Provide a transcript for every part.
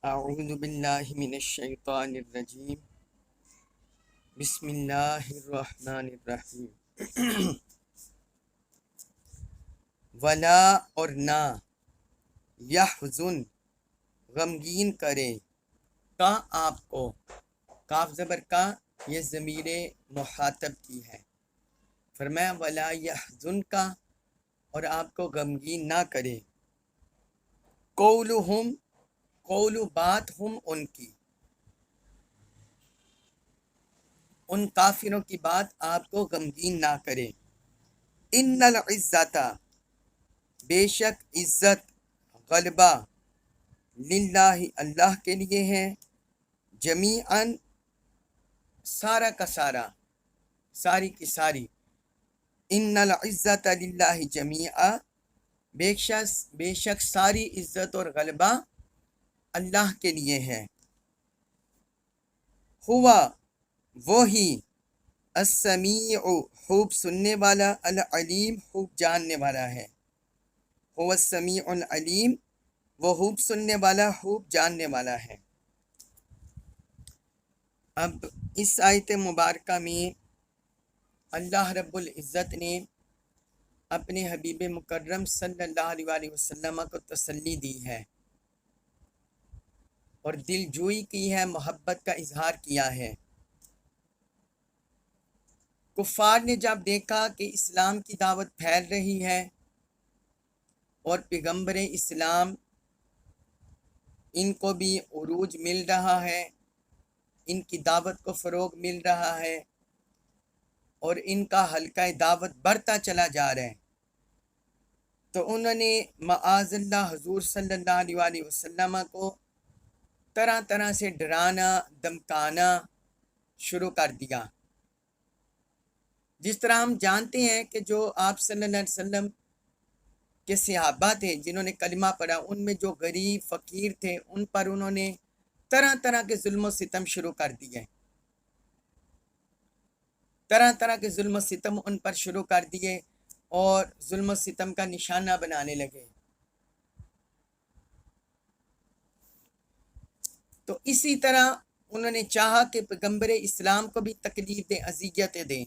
اعوذ باللہ من الشیطان الرجیم بسم اللہ الرحمن الرحیم ولا اور نہ یحزن غمگین کرے کا آپ کو کاف زبر کا یہ ضمیر مخاطب کی ہے فرمایا ولا یحزن کا اور آپ کو غمگین نہ کرے قولہم قول بات ہم ان کی ان کافروں کی بات آپ کو غمگین نہ کرے ان العزت بے شک عزت غلبہ للہ اللہ کے لیے ہے جمیعاً سارا کا سارا ساری کی ساری ان العزت للہ جمیعا بے شک ساری عزت اور غلبہ اللہ کے لیے ہے ہوا وہی السمیع خوب سننے والا العلیم خوب جاننے والا ہے هو السمیع العلیم وہ خوب سننے والا خوب جاننے والا ہے۔ اب اس آیت مبارکہ میں اللہ رب العزت نے اپنے حبیب مکرم صلی اللہ علیہ وآلہ وسلم کو تسلی دی ہے اور دل جوئی کی ہے، محبت کا اظہار کیا ہے۔ کفار نے جب دیکھا کہ اسلام کی دعوت پھیل رہی ہے اور پیغمبر اسلام ان کو بھی عروج مل رہا ہے، ان کی دعوت کو فروغ مل رہا ہے اور ان کا حلقہ دعوت بڑھتا چلا جا رہا ہے، تو انہوں نے معاذ اللہ حضور صلی اللہ علیہ وآلہ وسلم کو طرح طرح سے ڈرانا دمکانا شروع کر دیا۔ جس طرح ہم جانتے ہیں کہ جو آپ صلی اللہ علیہ وسلم کے صحابہ تھے جنہوں نے کلمہ پڑھا، ان میں جو غریب فقیر تھے ان پر انہوں نے طرح طرح کے ظلم و ستم شروع کر دیے، طرح طرح کے ظلم و ستم ان پر شروع کر دیے اور ظلم و ستم کا نشانہ بنانے لگے۔ تو اسی طرح انہوں نے چاہا کہ پیغمبر اسلام کو بھی تکلیف دیں، اذیتیں دیں۔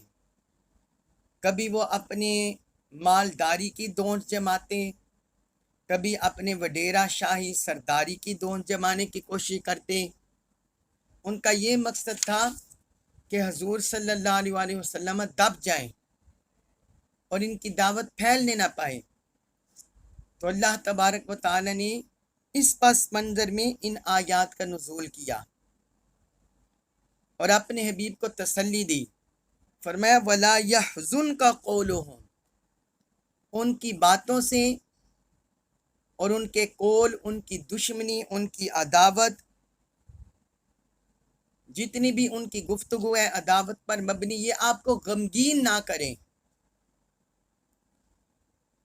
کبھی وہ اپنے مالداری کی دونٹ جماتے، کبھی اپنے وڈیرہ شاہی سرداری کی دونٹ جمانے کی کوشش کرتے۔ ان کا یہ مقصد تھا کہ حضور صلی اللہ علیہ وآلہ وسلم دب جائیں اور ان کی دعوت پھیلنے نہ پائے۔ تو اللہ تبارک و تعالی نے اس پس منظر میں ان آیات کا نزول کیا اور اپنے حبیب کو تسلی دی۔ فرمایا وَلَا يَحْزُنْكَ قَوْلُهُمْ، ان کی باتوں سے اور ان کے قول، ان کی دشمنی، ان کی عداوت، جتنی بھی ان کی گفتگو ہے عداوت پر مبنی، یہ آپ کو غمگین نہ کریں،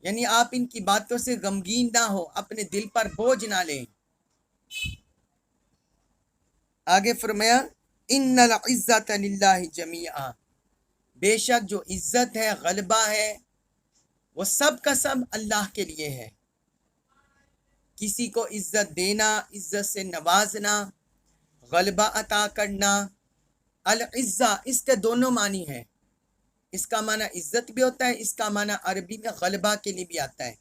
یعنی آپ ان کی باتوں سے غمگین نہ ہو، اپنے دل پر بوجھ نہ لیں۔ آگے فرمایا ان العزت للہ جمیعا، بے شک جو عزت ہے غلبہ ہے وہ سب کا سب اللہ کے لیے ہے۔ کسی کو عزت دینا، عزت سے نوازنا، غلبہ عطا کرنا، العزہ اس کے دونوں معنی ہیں، اس کا معنی عزت بھی ہوتا ہے، اس کا معنی عربی میں غلبہ کے لیے بھی آتا ہے۔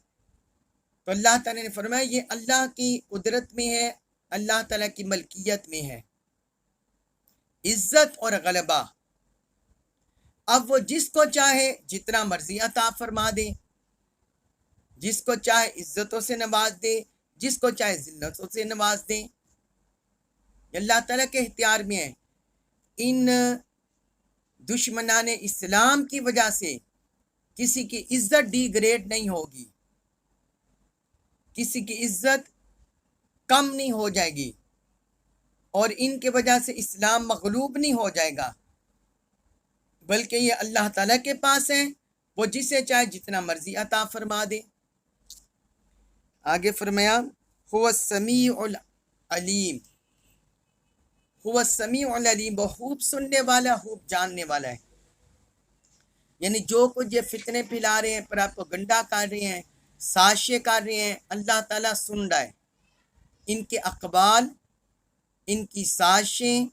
تو اللہ تعالیٰ نے فرمایا یہ اللہ کی قدرت میں ہے، اللہ تعالیٰ کی ملکیت میں ہے، عزت اور غلبہ۔ اب وہ جس کو چاہے جتنا مرضی عطا فرما دے، جس کو چاہے عزتوں سے نواز دے، جس کو چاہے ذلتوں سے نواز دے، یہ اللہ تعالیٰ کے اختیار میں ہے۔ ان دشمنان اسلام کی وجہ سے کسی کی عزت ڈی گریڈ نہیں ہوگی، کسی کی عزت کم نہیں ہو جائے گی، اور ان کی وجہ سے اسلام مغلوب نہیں ہو جائے گا، بلکہ یہ اللہ تعالیٰ کے پاس ہے، وہ جسے چاہے جتنا مرضی عطا فرما دے۔ آگے فرمایا هو السمیع العلیم، هو السمیع العلیم، وہ خوب سننے والا خوب جاننے والا ہے۔ یعنی جو کچھ یہ فتنے پھیلا رہے ہیں، پر آپ کو گنڈا کر رہے ہیں، سازشیں کر رہے ہیں، اللہ تعالیٰ سن رہا ہے۔ ان کے اقوال ان کی سازشیں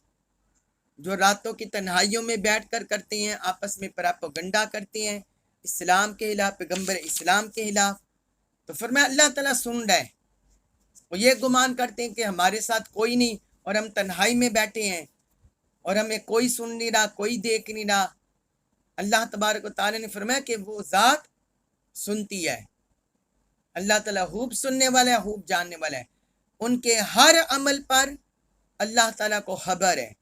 جو راتوں کی تنہائیوں میں بیٹھ کر کرتے ہیں، آپس میں پراپیگنڈا کرتے ہیں اسلام کے خلاف، پیغمبر اسلام کے خلاف، تو فرمایا اللہ تعالیٰ سن رہا ہے۔ وہ یہ گمان کرتے ہیں کہ ہمارے ساتھ کوئی نہیں اور ہم تنہائی میں بیٹھے ہیں اور ہمیں کوئی سن نہیں رہا، کوئی دیکھ نہیں رہا۔ اللہ تبارک و تعالیٰ نے فرمایا کہ وہ ذات سنتی ہے۔ اللہ تعالیٰ خوب سننے والا ہے، خوب جاننے والا ہے۔ ان کے ہر عمل پر اللہ تعالیٰ کو خبر ہے،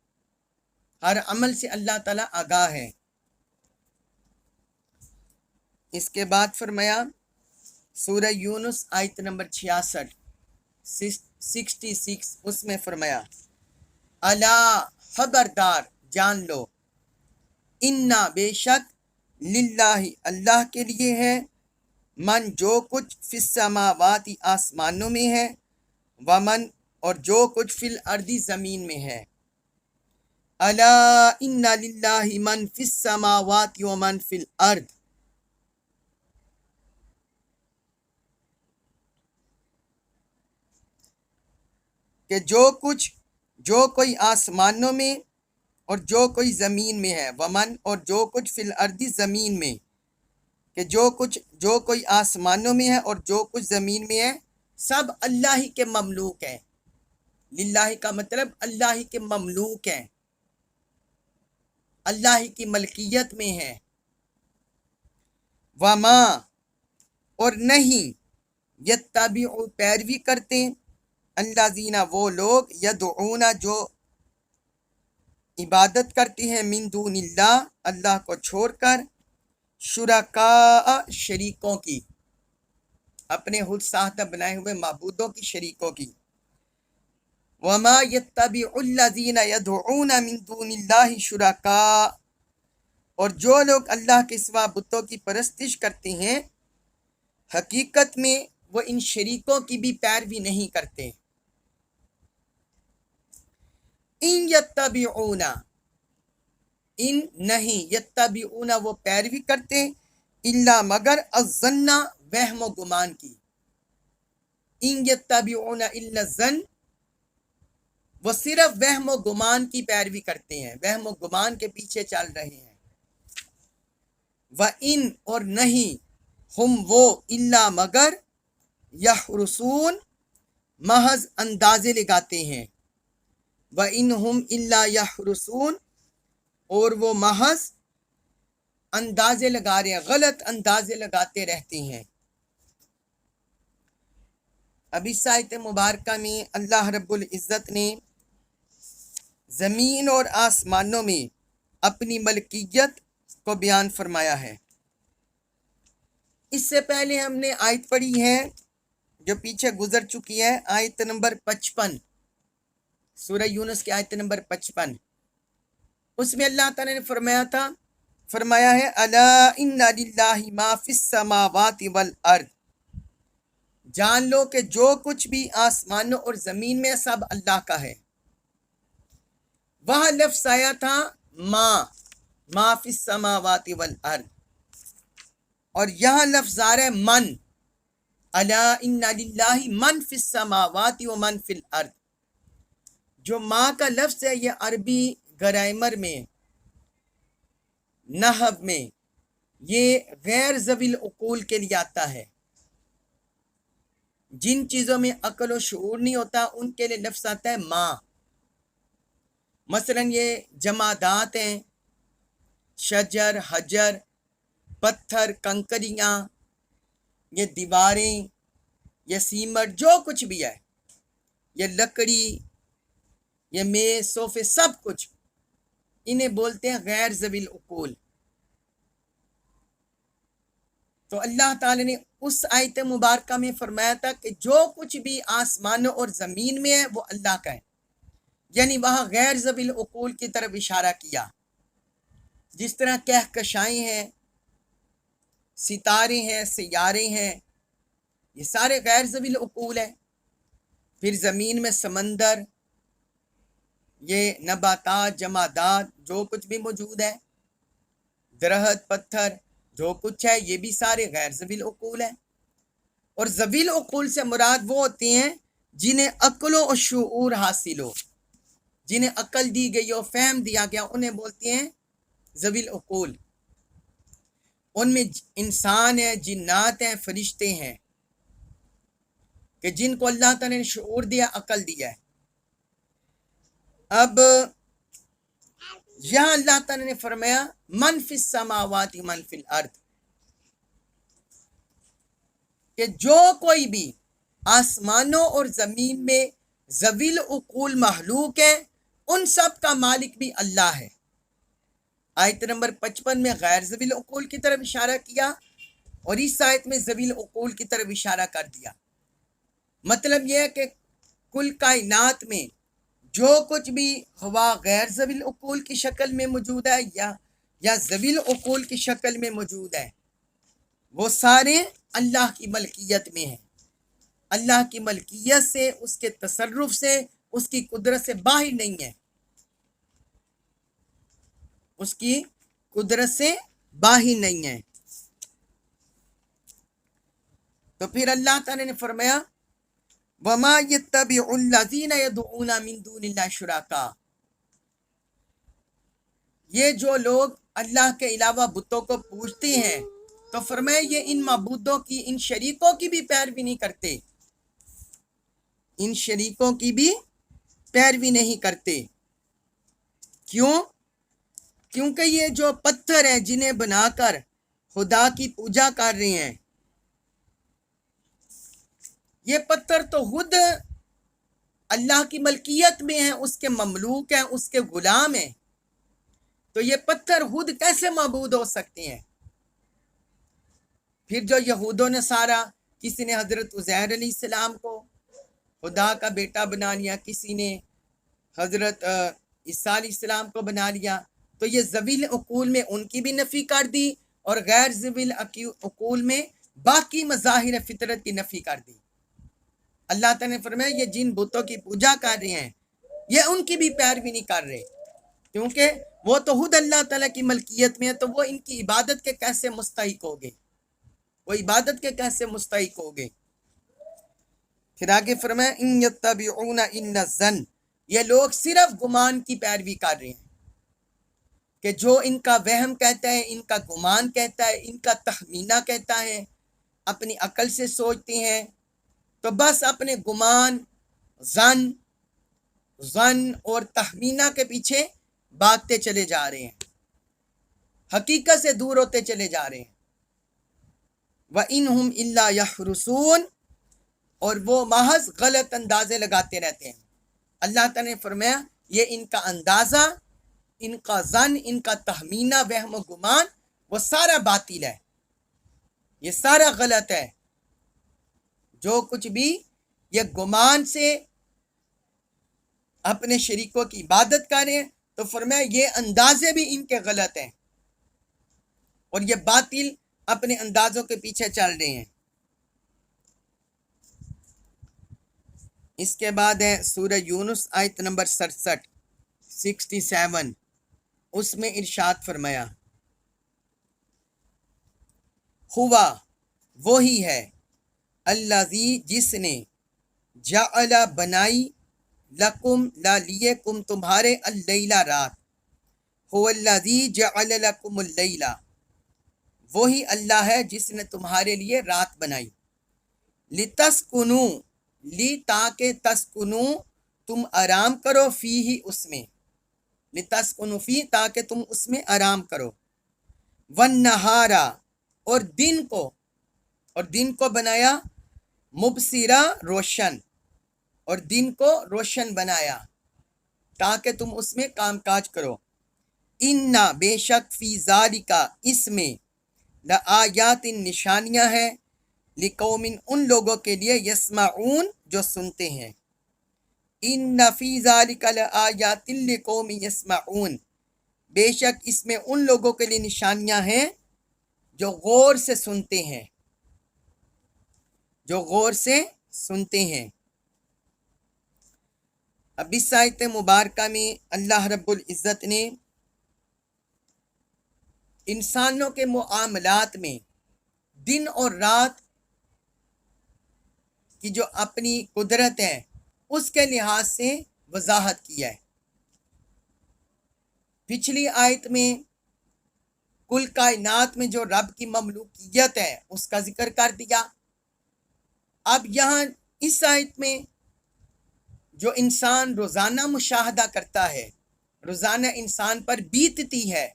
ہر عمل سے اللہ تعالیٰ آگاہ ہے۔ اس کے بعد فرمایا سورہ یونس آیت نمبر 66 اس میں فرمایا الا خبردار جان لو، انا بے شک للہ اللہ کے لیے ہے، من جو کچھ فی السماوات آسمانوں میں ہے، ومن اور جو کچھ فی الارض زمین میں ہے۔ الا ان للہ من فی السماوات ومن فی الارض، کہ جو کوئی آسمانوں میں اور جو کوئی زمین میں ہے، ومن اور جو کچھ فی الارض زمین میں، کہ جو کوئی آسمانوں میں ہے اور جو کچھ زمین میں ہے، سب اللہ ہی کے مملوک ہیں۔ للہ کا مطلب اللہ ہی کے مملوک ہیں، اللہ ہی کی ملکیت میں ہے۔ وما اور نہیں یتبع پیروی کرتے الذین وہ لوگ یدعون جو عبادت کرتے ہیں من دون اللہ اللہ کو چھوڑ کر، شرکاء شریکوں کی، اپنے خود ساختہ بنائے ہوئے معبودوں کی، شریکوں کی۔ وما یتبع الذین یدعون من دون اللہ شرکاء، اور جو لوگ اللہ کے سوا بتوں کی پرستش کرتے ہیں، حقیقت میں وہ ان شریکوں کی بھی پیروی نہیں کرتے۔ ان یتبعون، ان نہیں، یتبعون وہ پیروی کرتے، الا مگر الظن وہم و گمان کی۔ ان یتبعون الا الظن، وہ صرف وہم و گمان کی پیروی کرتے ہیں، وہم و گمان کے پیچھے چل رہے ہیں۔ وَإِن اور نہیں، ہم وہ الا مگر یحرسون محض اندازے لگاتے ہیں، وَإِنْ هُمْ إِلَّا يَحْرُسُونَ اور وہ محض اندازے لگا رہے ہیں، غلط اندازے لگاتے رہتے ہیں۔ اب اس آیت مبارکہ میں اللہ رب العزت نے زمین اور آسمانوں میں اپنی ملکیت کو بیان فرمایا ہے۔ اس سے پہلے ہم نے آیت پڑھی ہے جو پیچھے گزر چکی ہے، آیت نمبر 55، سورہ یونس کی آیت نمبر 55۔ اس میں اللہ تعالیٰ نے فرمایا ہے الا ان للہ ما فی السماوات والارض، جان لو کہ جو کچھ بھی آسمانوں اور زمین میں سب اللہ کا ہے۔ وہاں لفظ آیا تھا ما فی السماوات والارض، اور یہاں لفظ آ رہا ہے من، الا ان للہ من فی السماوات ومن فی الارض۔ جو ماں کا لفظ ہے یہ عربی گرامر میں، نحو میں، یہ غیر ذوی العقول کے لیے آتا ہے۔ جن چیزوں میں عقل و شعور نہیں ہوتا ان کے لیے لفظ آتا ہے ماں۔ مثلا یہ جمادات ہیں، شجر، حجر، پتھر، کنکریاں، یہ دیواریں، یہ سیمٹ، جو کچھ بھی ہے، یہ لکڑی، یہ میز، صوفے، سب کچھ، انہیں بولتے ہیں غیر ذوی العقول۔ تو اللہ تعالی نے اس آیت مبارکہ میں فرمایا تھا کہ جو کچھ بھی آسمانوں اور زمین میں ہے وہ اللہ کا ہے، یعنی وہاں غیر ذوی العقول کی طرف اشارہ کیا۔ جس طرح کہکشائیں ہیں، ستارے ہیں، سیارے ہیں، یہ سارے غیر ذوی العقول ہیں۔ پھر زمین میں سمندر، یہ نباتات، جمادات، جو کچھ بھی موجود ہے، درخت، پتھر، جو کچھ ہے، یہ بھی سارے غیر ذوی العقول ہیں۔ اور ذوی العقول سے مراد وہ ہوتے ہیں جنہیں عقل و شعور حاصل ہو، جنہیں عقل دی گئی اور فہم دیا گیا انہیں بولتے ہیں ذوی العقول. ان میں انسان ہیں، جنات ہیں، فرشتے ہیں کہ جن کو اللہ تعالیٰ نے شعور دیا، عقل دیا ہے. اب یہاں اللہ تعالیٰ نے فرمایا من فی السماوات من فی الارض، کہ جو کوئی بھی آسمانوں اور زمین میں ذوی العقول مخلوق ہے ان سب کا مالک بھی اللہ ہے. آیت نمبر 55 میں غیر ذوی العقول کی طرف اشارہ کیا اور اس آیت میں ذوی العقول کی طرف اشارہ کر دیا. مطلب یہ ہے کہ کل کائنات میں جو کچھ بھی ہوا غیر ذوی العقول کی شکل میں موجود ہے یا ذوی العقول کی شکل میں موجود ہے، وہ سارے اللہ کی ملکیت میں ہیں. اللہ کی ملکیت سے، اس کے تصرف سے، اس کی قدرت سے باہر نہیں ہے، اس کی قدرت سے باہر نہیں ہے. تو پھر اللہ تعالی نے فرمایا وَمَا يَتَّبِعُ الَّذِينَ يَدْعُونَ مِن دُونِ اللَّهِ شُرَكَاءَ، یہ جو لوگ اللہ کے علاوہ بتوں کو پوجتے ہیں تو فرمایا یہ ان معبودوں کی، ان شریکوں کی بھی پیروی نہیں کرتے، ان شریکوں کی بھی پیروی نہیں کرتے. کیوں؟ کیونکہ یہ جو پتھر ہیں جنہیں بنا کر خدا کی پوجا کر رہے ہیں، یہ پتھر تو خود اللہ کی ملکیت میں ہیں، اس کے مملوک ہیں، اس کے غلام ہیں، تو یہ پتھر خود کیسے معبود ہو سکتے ہیں؟ پھر جو یہود و نصارہ، کسی نے حضرت عزیر علیہ السلام کو خدا کا بیٹا بنا لیا، کسی نے حضرت عیسیٰ علیہ السلام کو بنا لیا، تو یہ ذوی العقول میں ان کی بھی نفی کر دی اور غیر ذوی العقول میں باقی مظاہر فطرت کی نفی کر دی. اللہ تعالیٰ نے فرمایا یہ جن بتوں کی پوجا کر رہے ہیں یہ ان کی بھی پیروی نہیں کر رہے، کیونکہ وہ تو خود اللہ تعالیٰ کی ملکیت میں ہے، تو وہ ان کی عبادت کے کیسے مستحق ہوگے، وہ عبادت کے کیسے مستحق ہوگے. پھر آگے فرمایا ان یتبعون الا الظن، یہ لوگ صرف گمان کی پیروی کر رہے ہیں، کہ جو ان کا وہم کہتا ہے، ان کا گمان کہتا ہے، ان کا تخمینہ کہتا ہے، اپنی عقل سے سوچتے ہیں، تو بس اپنے گمان، ظن اور تخمینہ کے پیچھے بھاگتے چلے جا رہے ہیں، حقیقت سے دور ہوتے چلے جا رہے ہیں. وَإِنْهُمْ إِلَّا يَخْرُصُونَ، اور وہ محض غلط اندازے لگاتے رہتے ہیں. اللہ تعالیٰ نے فرمایا یہ ان کا اندازہ، ان کا ظن، ان کا تخمینہ، وہم و گمان، وہ سارا باطل ہے، یہ سارا غلط ہے. جو کچھ بھی یہ گمان سے اپنے شریکوں کی عبادت کریں تو فرمایا یہ اندازے بھی ان کے غلط ہیں اور یہ باطل اپنے اندازوں کے پیچھے چل رہے ہیں. اس کے بعد ہے سورہ یونس آیت نمبر 67، اس میں ارشاد فرمایا ہوا، وہی ہے، الذی، جس نے، جعل، بنائی، لکم، لیے، کم، تمہارے، اللیلہ، رات، هو الذی جعل لکم اللیلہ، وہی اللہ ہے جس نے تمہارے لیے رات بنائی، لتسکنو، لی، تاکہ، تسکنو، تم آرام کرو، فی ہی، اس میں، لتسکنو فی، تاکہ تم اس میں آرام کرو، والنہارا، اور دن کو بنایا مبصرہ، روشن، اور دن کو روشن بنایا تاکہ تم اس میں کام کاج کرو. انا، بے شک، فی ذالکا، اس میں، لآیات، نشانیاں ہیں، لقوم، ان لوگوں کے لیے، یسمعون، جو سنتے ہیں. ان فی ذالک لآیات لقوم یسمعون، بے شک اس میں ان لوگوں کے لیے نشانیاں ہیں جو غور سے سنتے ہیں، جو غور سے سنتے ہیں. اب اس آیت مبارکہ میں اللہ رب العزت نے انسانوں کے معاملات میں دن اور رات کی جو اپنی قدرت ہے اس کے لحاظ سے وضاحت کیا ہے. पिछली आयत में कुल कायनात में जो रब की ममलूकियत है उसका जिक्र कर दिया। अब यहाँ इस आयत में जो इंसान रोज़ाना मुशाहदा करता है, रोज़ाना इंसान पर बीतती है,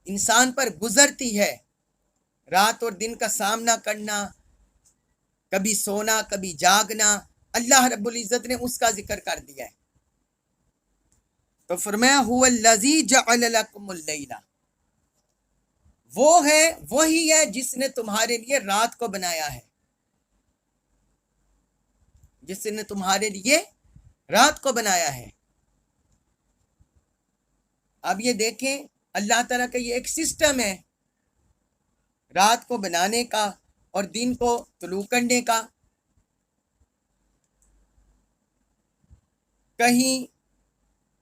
इंसान पर गुजरती है, रात और दिन का सामना करना, कभी सोना कभी जागना, अल्लाह रब्बुल इज़्ज़त ने उसका जिक्र कर दिया है। तो फरमाया हुवल्लज़ी जअल लकुमुल लैला, वो है, वही है जिसने तुम्हारे लिए रात को बनाया है, जिसने तुम्हारे लिए रात को बनाया है। अब ये देखें, अल्लाह ताला का ये एक सिस्टम है रात को बनाने का और दिन को तुलू करने का। कहीं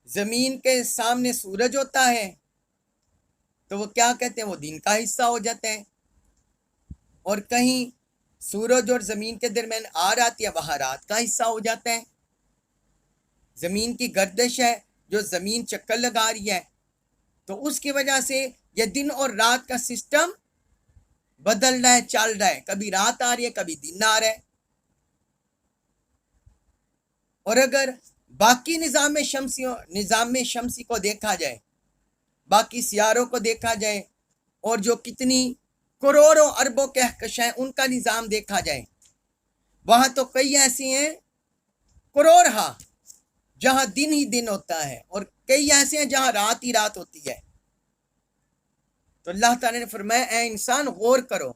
जमीन के सामने सूरज होता है तो वो क्या कहते हैं, वो दिन का हिस्सा हो जाता है, और कहीं सूरज और जमीन के दरमियान आर आती है, वहाँ रात का हिस्सा हो जाता है। जमीन की गर्दिश है, जो जमीन चक्कर लगा रही है, तो उसकी वजह से ये दिन और रात का सिस्टम बदल रहा है, चल रहा है, कभी रात आ रही है कभी दिन आ रहा है। और अगर बाकी निज़ाम शमसी को देखा जाए, बाकी सियारों को देखा जाए, और जो कितनी करोड़ों अरबों कहकशां उनका निज़ाम देखा जाए, वहाँ तो कई ऐसी हैं करोड़ जहाँ दिन ही दिन होता है, और कई ऐसे हैं जहाँ रात ही रात होती है। तो अल्लाह ताला ने फरमाया, ऐ इंसान गौर करो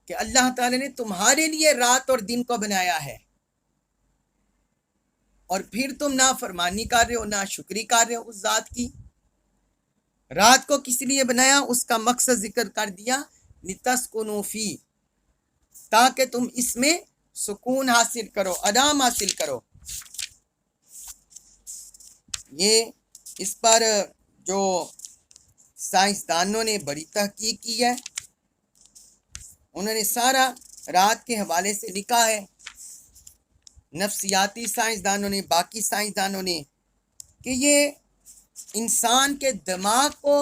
कि अल्लाह ताला ने तुम्हारे लिए रात और दिन को बनाया है, और फिर तुम ना फरमानी कर रहे हो, ना शुक्री कर रहे हो उस ज़ात की। रात को किस लिए बनाया, उसका मकसद जिक्र कर दिया, लितस्कुनू फी, ताकि तुम इसमें सुकून हासिल करो, आराम हासिल करो। ये इस पर जो साइंसदानों ने बड़ी तहकीक की है, उन्होंने सारा रात के हवाले से लिखा है, नफ्सियाती साइंसदानों ने, बाकी साइंसदानों ने, कि ये इंसान के दिमाग को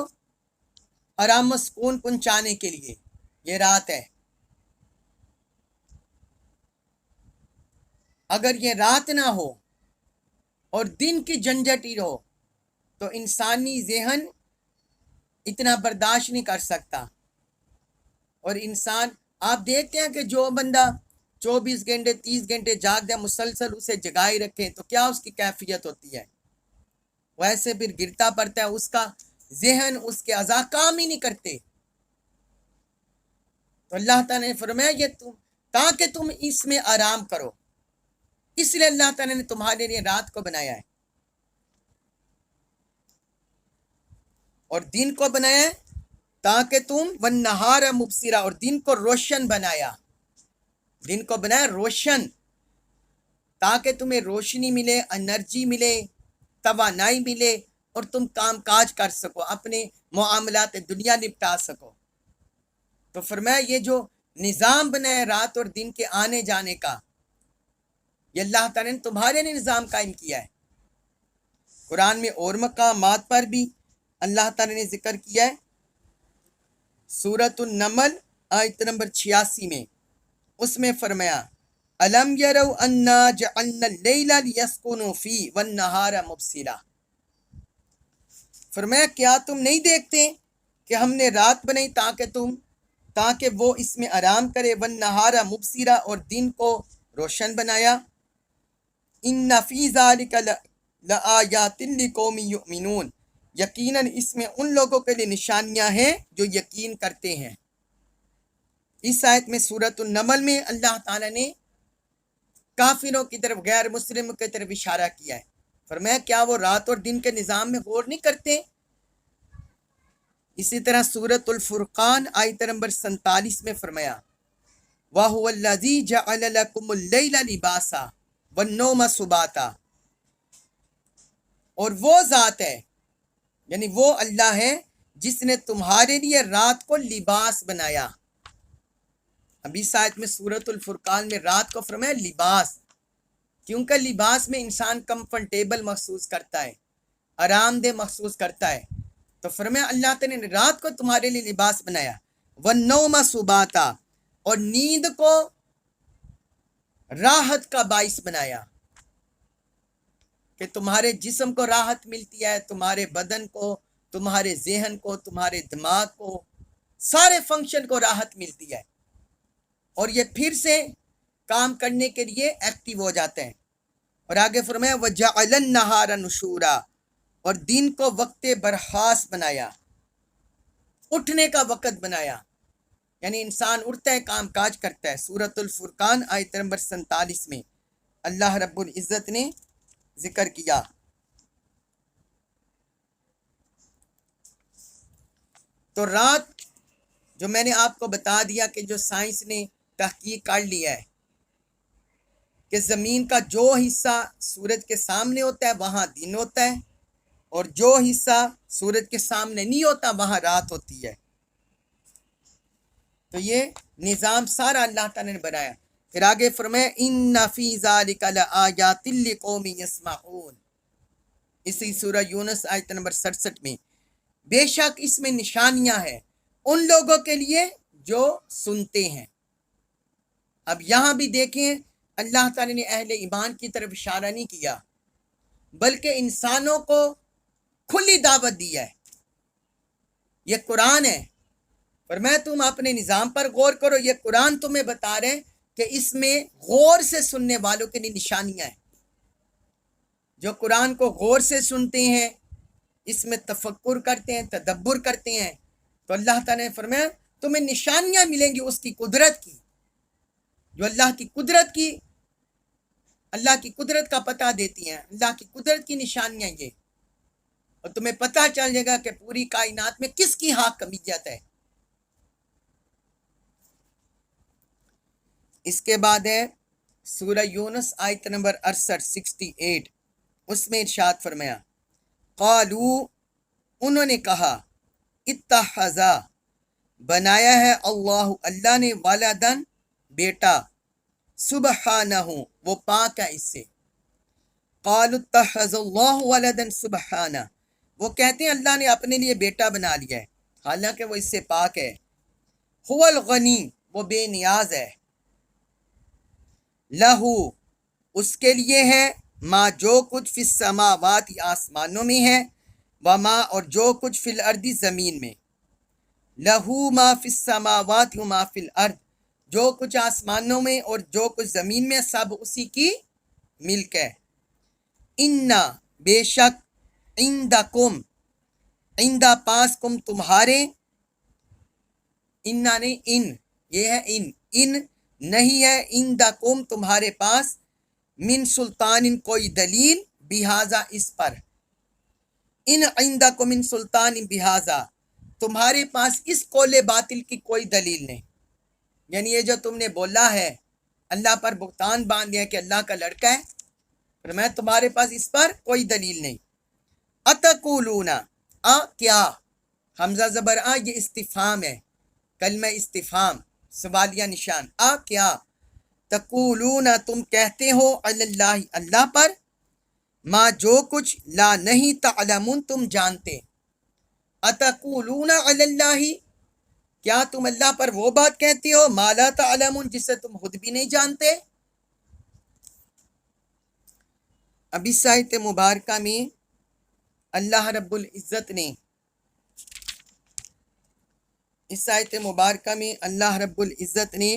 आराम सुकून पहुंचाने के लिए ये रात है। अगर ये रात ना हो और दिन की झंझट ही हो तो इंसानी ज़हन इतना बर्दाश्त नहीं कर सकता। और इंसान, आप देखते हैं कि जो बंदा 24 घंटे 30 घंटे जागता है, मुसलसल उसे जगाए रखे, तो क्या उसकी कैफियत होती है, वैसे फिर गिरता पड़ता है, उसका ज़हन, उसके अज़ा काम ही नहीं करते। तो अल्लाह ताला ने फरमाया ये ताकि तुम इसमें आराम करो, इसलिए अल्लाह ताला ने तुम्हारे लिए रात को बनाया है और दिन को बनाया है, ताकि तुम वन्नहार मुबसिरा, और दिन को रोशन बनाया, दिन को बनाया रोशन, ताकि तुम्हें रोशनी मिले, एनर्जी मिले, तवानाई मिले, और तुम काम काज कर सको, अपने मामलात दुनिया निपटा सको। तो फरमाया ये जो निज़ाम बनाया रात और दिन के आने जाने का, ये अल्लाह ताला ने तुम्हारे लिए निज़ाम कायम किया है। कुरान में और मकामात पर भी अल्लाह ताला ने जिक्र किया है। सूरतुन नमल आयत नंबर 86 में, उसमें फरमाया, अलम यरौ अन्ना जअलना लैला लियस्कुनु फी वन्नहारा मुबसिरा, फरमाया क्या तुम नहीं देखते कि हमने रात बनाई ताकि वो इसमें आराम करे, वन्नहारा मुबसिरा, और दिन को रोशन बनाया। इन्ना फी ज़ालिका लआयातिन लिकौमिन युमिनून, यकीनन इसमें उन लोगों के लिए निशानियां हैं जो यकीन करते हैं। इस आयत में सूरतुन नमल में अल्लाह ताला ने काफिरों की तरफ, गैर मुस्लिम की तरफ इशारा किया है। फरमाया क्या वो रात और दिन के निज़ाम में गौर नहीं करते। इसी तरह सूरतुल फुरकान आयत नंबर 47 में फरमाया, वहुवल्लज़ी जअल लकुमुल लैला लिबासा वन्नौमा सुबाता, और वो ज़ात है, यानी वो अल्लाह है जिसने तुम्हारे लिए रात को लिबास बनाया। अभी इस आयत में सूरतुल फुरकान में रात को फरमाया लिबास, क्योंकि लिबास में इंसान कंफर्टेबल महसूस करता है, आराम दह महसूस करता है। तो फरमाया अल्लाह ताला ने रात को तुम्हारे लिए लिबास बनाया, वन्नौम सुबाता, और नींद को राहत का बाइस बनाया कि तुम्हारे जिस्म को राहत मिलती है, तुम्हारे बदन को, तुम्हारे जहन को, तुम्हारे दिमाग को, सारे फंक्शन को राहत मिलती है और ये फिर से काम करने के लिए एक्टिव हो जाते हैं। और आगे फरमाया वजअलन नहारा नुशूरा, और दिन को वक्त बरहास बनाया, उठने का वक़्त बनाया, यानी इंसान उठता है, काम काज करता है। सूरतुल फुरकान आयत नंबर 47 में अल्लाह रब्बुल इज़्ज़त ने जिक्र किया। तो रात जो मैंने आपको बता दिया कि जो साइंस ने तहकीक कर लिया है कि ज़मीन का जो हिस्सा सूरज के सामने होता है वहाँ दिन होता है और जो हिस्सा सूरज के सामने नहीं होता वहाँ रात होती है। तो ये निज़ाम सारा अल्लाह ताला ने बनाया। फिर आगे फरमाया इन्ना फी ज़ालिका लआयातिन लिकौमिन यस्मऊन, इसी सूरह यूनुस आयत नंबर 67 में, बेशक इसमें निशानियां हैं उन लोगों के लिए जो सुनते हैं। अब यहाँ भी देखें अल्लाह ताला ने अहले ईमान की तरफ इशारा नहीं किया बल्कि इंसानों को खुली दावत दी है। ये कुरान है, पर मैं तुम अपने निज़ाम पर गौर करो। ये कुरान तुम्हें बता रहे कि इसमें गौर से सुनने वालों के लिए निशानियां हैं। जो कुरान को गौर से सुनते हैं, इसमें तफक्कुर करते हैं, तदब्बुर करते हैं, तो अल्लाह ताला ने फरमाया तुम्हें निशानियां मिलेंगी उसकी कुदरत की, जो अल्लाह की कुदरत का पता देती हैं। अल्लाह की कुदरत की निशानियां ये, और तुम्हें पता चल जाएगा कि पूरी कायनात में किसकी हाकिमियत है। इसके बाद है सूरह यूनुस आयत नंबर 68, उसमें इरशाद फरमाया क़ालू, उन्होंने कहा, इत्तख़ज़ा, बनाया है अल्लाह ने, वलदन, बेटा, सुबहानहू, वो पाक है इससे। क़ालू इत्तख़ज़ल्लाहु वलदन सुबहाना, वो कहते हैं अल्लाह ने अपने लिए बेटा बना लिया है, हालांकि वो इससे पाक है। हुवल गनी, वो बेनियाज है। लहू, उसके लिए है, माँ जो कुछ फिस समावात, आसमानों में है, व माँ, और जो कुछ फिल अर्दी, ज़मीन में। लहू मा फिस समावात व मा फिल अर्द, जो कुछ आसमानों में और जो कुछ ज़मीन में सब उसी की मिल्क है। इन्ना, बेशक, इंदकुम, इंदा पास, कुम तुम्हारे, इन्ना ने इन, ये है इन नहीं है, इंदकुम तुम्हारे पास, मिन सुल्तान, कोई दलील, बिहाजा, इस पर। इन इंदकुम मिन सुल्तान बिहाजा, तुम्हारे पास इस कौले बातिल की कोई दलील नहीं। यानी ये जो तुमने बोला है, अल्लाह पर भुगतान बांध दिया कि अल्लाह का लड़का है, पर मैं तुम्हारे पास इस पर कोई दलील नहीं। अतकुलूना, क्या, हमजा ज़बर आ, ये इस्तिफाम है, कलमा इस्तिफाम, सवालिया निशान। क्या, तकुलूना, तुम कहते हो, अल्लाह, अल्लाह पर, माँ जो कुछ, ला नहीं, तअलमुन, तुम जानते। अतकुलूना अल्लाही, क्या तुम अल्लाह पर वो बात कहते हो, मा ला तअलमुन, जिसे तुम खुद भी नहीं जानते। अब इस आयत मुबारका में अल्लाह रब्बुल इज़्ज़त ने, इस आयत मुबारका में अल्लाह रब्बुल इज़्ज़त ने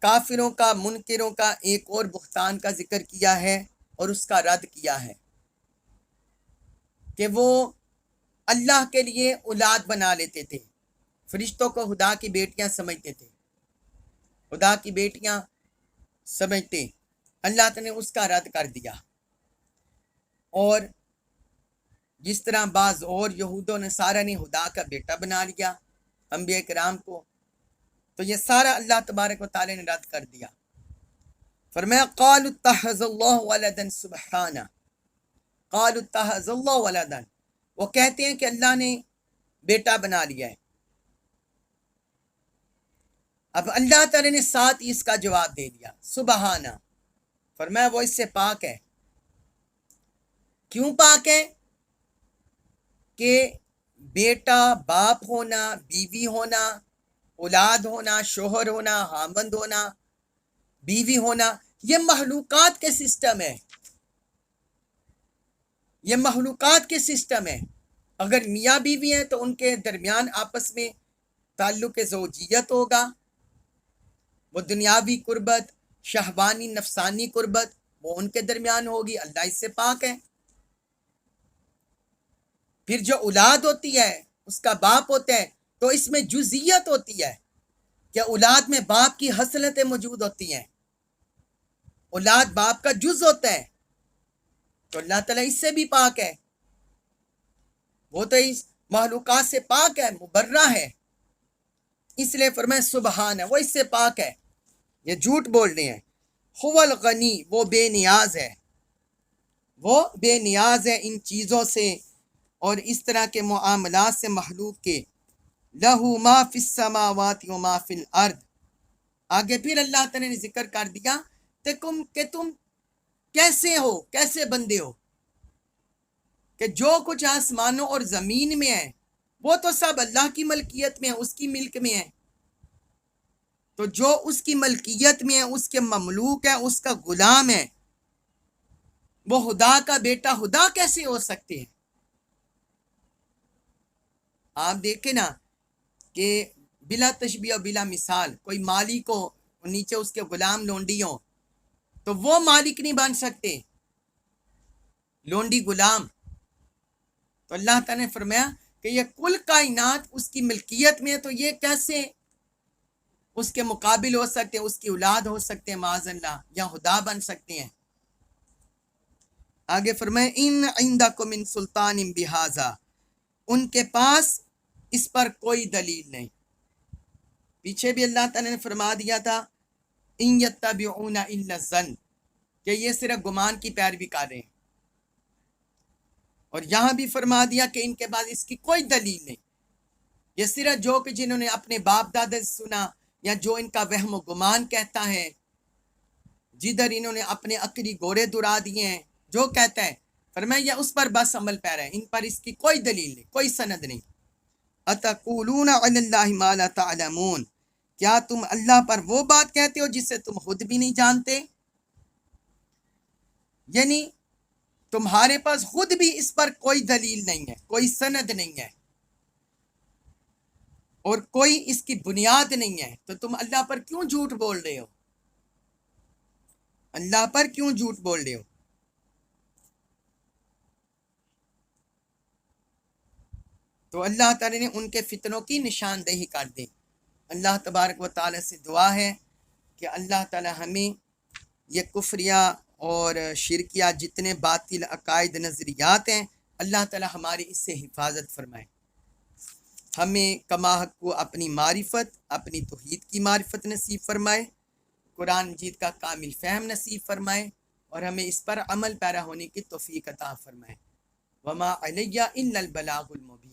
काफिरों का, मुनकिरों का एक और बुख्तान का जिक्र किया है और उसका रद्द किया है कि वो अल्लाह के लिए औलाद बना लेते थे, फरिश्तों को खुदा की बेटियां समझते थे, खुदा की बेटियां समझते। अल्लाह ताला ने उसका रद्द कर दिया। और जिस तरह बाज और यहूदों ने सारा ने खुदा का बेटा बना लिया अंबिया किराम को, तो ये सारा अल्लाह तबारक व तआला ने रद्द कर दिया। फरमाया क़ालू इत्तख़ज़ल्लाहु वलदन सुब्हाना, क़ालू इत्तख़ज़ल्लाहु वलदन, वो कहते हैं कि अल्लाह ने बेटा बना लिया है। अब अल्लाह ताला ने साथ ही इसका जवाब दे दिया, सुबहाना, फरमाया वो इससे पाक है। क्यों पाक है कि बेटा बाप होना, बीवी होना, औलाद होना, शोहर होना, हामंद होना, बीवी होना, ये महलूकात के सिस्टम है, ये महलूकात के सिस्टम है। अगर मियाँ बीवी हैं तो उनके दरमियान आपस में ताल्लुक ज़ौजियत होगा, वो दुनियावी कुर्बत, शहवानी नफसानी कुर्बत वो उनके दरमियान होगी, अल्लाह इससे पाक है। फिर जो औलाद होती है उसका बाप होता है तो इसमें जुजियत होती है कि औलाद में बाप की हसलतें मौजूद होती हैं, औलाद बाप का जुज होता है, तो अल्लाह ताला इससे भी पाक है, वो तो इस महलूकात से पाक है, मुबर्रा है, इसलिए फरमाए सुबहान है, वो इससे पाक है, ये झूठ बोल रहे हैं। हुवल गनी, वो बेनियाज है, वो बेनियाज है इन चीज़ों से और इस तरह के मुआमलात से महलूक के। लहू मा फिस समावाति व मा फिल अर्द। आगे फिर अल्लाह ताला ने जिक्र कर दिया कि तुम कैसे हो, कैसे बंदे हो, कि जो कुछ आसमानों और ज़मीन में है वो तो सब अल्लाह की मलकियत में है, उसकी मिल्क में है, तो जो उसकी मलकियत में है, उसके ममलूक है, उसका गुलाम है, वो खुदा का बेटा खुदा कैसे हो सकते हैं। आप देखें ना कि बिला तशबीह बिला मिसाल कोई मालिक हो और नीचे उसके गुलाम लोंडी हो तो वो मालिक नहीं बन सकते, लोंडी गुलाम। तो अल्लाह ताला ने फरमाया कि ये कुल कायनात उसकी मिल्कियत में है, तो ये कैसे उसके मुकाबिल हो सकते हैं, उसकी औलाद हो सकते हैं माज़अल्लाह, या खुदा बन सकते हैं। आगे फरमाए इन इंदकुम मिन सुल्तानिन बिहाजा, उनके पास इस पर कोई दलील नहीं। पीछे भी अल्लाह ताला ने फरमा दिया था इन यत्तबिऊना इल्ला ज़न्न, कि ये सिर्फ गुमान की पैरवी कर रहे हैं, और यहाँ भी फरमा दिया कि इनके पास इसकी कोई दलील नहीं, ये सिर्फ जो कि जिन्होंने अपने बाप दादा से सुना या जो इनका वहम गुमान कहता है, जिधर इन्होंने अपने अकली गोरे दुरा दिए हैं, जो कहता है फरमाया उस पर बस अमल पैरा है, इन पर इसकी कोई दलील नहीं, कोई सनद नहीं। अतक़ूलूना अलल्लाहि मा ला तअलमून, क्या तुम अल्लाह पर वो बात कहते हो जिसे तुम खुद भी नहीं जानते, यानी तुम्हारे पास खुद भी इस पर कोई दलील नहीं है, कोई सनद नहीं है और कोई इसकी बुनियाद नहीं है, तो तुम अल्लाह पर क्यों झूठ बोल रहे हो, अल्लाह पर क्यों झूठ बोल रहे हो। तो अल्लाह ताला ने उनके फितनों की निशानदेही कर दी। अल्लाह तबारक व तआला से दुआ है कि अल्लाह ताला हमें ये कुफ्रिया और शिरकिया जितने बातिल अकायद नज़रियात हैं, अल्लाह ताला हमारी इससे हिफाजत फरमाए, हमें कमा हक को अपनी मारिफत, अपनी तौहीद की मारिफत नसीब फरमाए, कुरान मजीद का कामिल फ़हम नसीब फरमाए और हमें इस पर अमल पैरा होने की तौफीक अता फरमाए। वमा अलैया इल्लल बलागुल मुबीन।